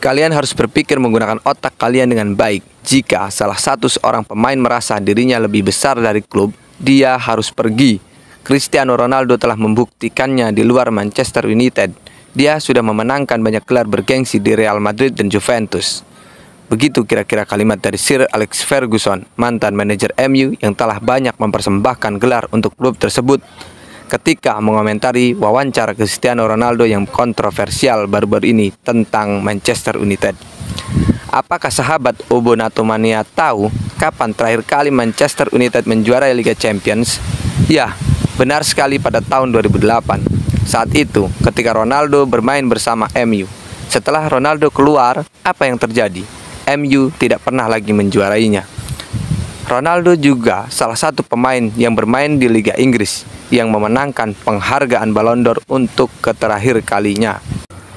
Kalian harus berpikir menggunakan otak kalian dengan baik. Jika salah satu seorang pemain merasa dirinya lebih besar dari klub, dia harus pergi. Cristiano Ronaldo telah membuktikannya di luar Manchester United. Dia sudah memenangkan banyak gelar bergengsi di Real Madrid dan Juventus. Begitu kira-kira kalimat dari Sir Alex Ferguson, mantan manajer MU yang telah banyak mempersembahkan gelar untuk klub tersebut, ketika mengomentari wawancara Cristiano Ronaldo yang kontroversial baru-baru ini tentang Manchester United. Apakah sahabat Obonatomania tahu kapan terakhir kali Manchester United menjuarai Liga Champions? Ya, benar sekali, pada tahun 2008. Saat itu, ketika Ronaldo bermain bersama MU. Setelah Ronaldo keluar, apa yang terjadi? MU tidak pernah lagi menjuarainya. Ronaldo juga salah satu pemain yang bermain di Liga Inggris yang memenangkan penghargaan Ballon d'Or untuk terakhir kalinya.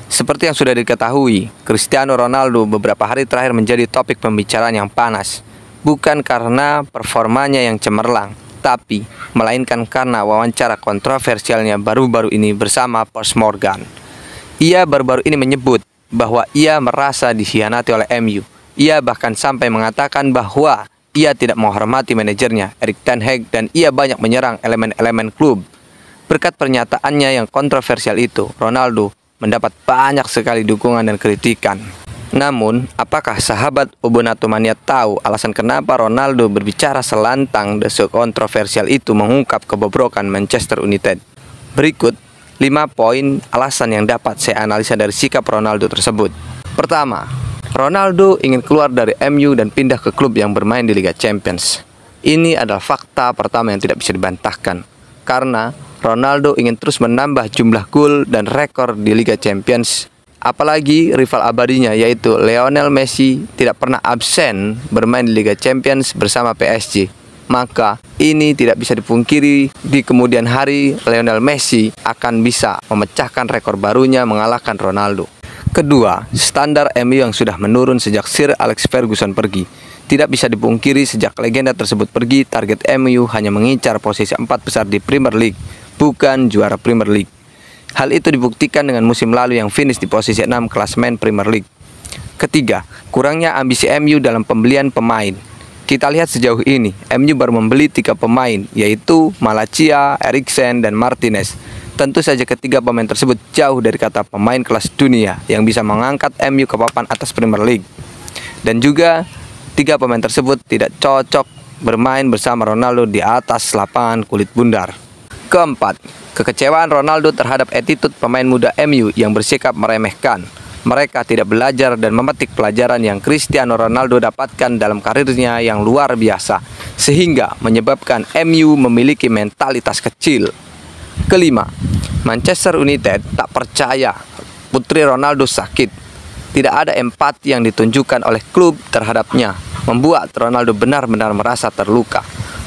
Seperti yang sudah diketahui, Cristiano Ronaldo beberapa hari terakhir menjadi topik pembicaraan yang panas. Bukan karena performanya yang cemerlang, tapi melainkan karena wawancara kontroversialnya baru-baru ini bersama Piers Morgan. Ia baru-baru ini menyebut bahwa ia merasa dikhianati oleh MU. Ia bahkan sampai mengatakan bahwa ia tidak menghormati manajernya, Erik ten Hag, dan ia banyak menyerang elemen-elemen klub. Berkat pernyataannya yang kontroversial itu, Ronaldo mendapat banyak sekali dukungan dan kritikan. Namun, apakah sahabat Obonatomania tahu alasan kenapa Ronaldo berbicara selantang dan sekontroversial itu mengungkap kebobrokan Manchester United? Berikut 5 poin alasan yang dapat saya analisa dari sikap Ronaldo tersebut. Pertama, Ronaldo ingin keluar dari MU dan pindah ke klub yang bermain di Liga Champions. Ini adalah fakta pertama yang tidak bisa dibantahkan, karena Ronaldo ingin terus menambah jumlah gol dan rekor di Liga Champions. Apalagi rival abadinya yaitu Lionel Messi tidak pernah absen bermain di Liga Champions bersama PSG. Maka ini tidak bisa dipungkiri, di kemudian hari Lionel Messi akan bisa memecahkan rekor barunya mengalahkan Ronaldo. Kedua, standar MU yang sudah menurun sejak Sir Alex Ferguson pergi. Tidak bisa dipungkiri, sejak legenda tersebut pergi, target MU hanya mengincar posisi 4 besar di Premier League, bukan juara Premier League. Hal itu dibuktikan dengan musim lalu yang finish di posisi 6 klasemen Premier League. Ketiga, kurangnya ambisi MU dalam pembelian pemain. Kita lihat sejauh ini, MU baru membeli 3 pemain, yaitu Malacia, Eriksen, dan Martinez. Tentu saja ketiga pemain tersebut jauh dari kata pemain kelas dunia yang bisa mengangkat MU ke papan atas Premier League. Dan juga 3 pemain tersebut tidak cocok bermain bersama Ronaldo di atas lapangan kulit bundar. Keempat, kekecewaan Ronaldo terhadap attitude pemain muda MU yang bersikap meremehkan. Mereka tidak belajar dan memetik pelajaran yang Cristiano Ronaldo dapatkan dalam karirnya yang luar biasa, sehingga menyebabkan MU memiliki mentalitas kecil. Kelima, Manchester United tak percaya putri Ronaldo sakit. Tidak ada empati yang ditunjukkan oleh klub terhadapnya, membuat Ronaldo benar-benar merasa terluka.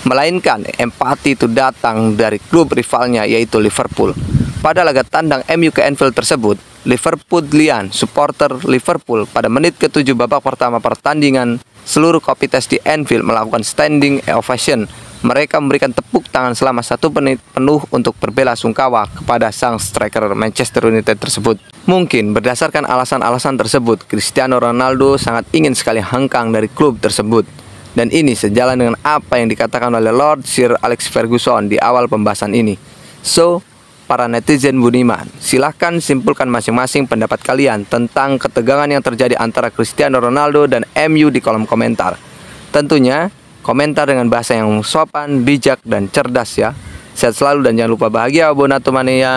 Melainkan empati itu datang dari klub rivalnya yaitu Liverpool. Pada laga tandang MU ke Anfield tersebut, Liverpudlian, supporter Liverpool, pada menit ke-7 babak pertama pertandingan, seluruh kopites di Anfield melakukan standing ovation. Mereka memberikan tepuk tangan selama 1 menit penuh untuk berbela sungkawa kepada sang striker Manchester United tersebut. Mungkin berdasarkan alasan-alasan tersebut, Cristiano Ronaldo sangat ingin sekali hengkang dari klub tersebut. Dan ini sejalan dengan apa yang dikatakan oleh Lord Sir Alex Ferguson di awal pembahasan ini. So, para netizen budiman, silahkan simpulkan masing-masing pendapat kalian tentang ketegangan yang terjadi antara Cristiano Ronaldo dan MU di kolom komentar. Tentunya komentar dengan bahasa yang sopan, bijak, dan cerdas ya. Sehat selalu dan jangan lupa bahagia, Obonatomania.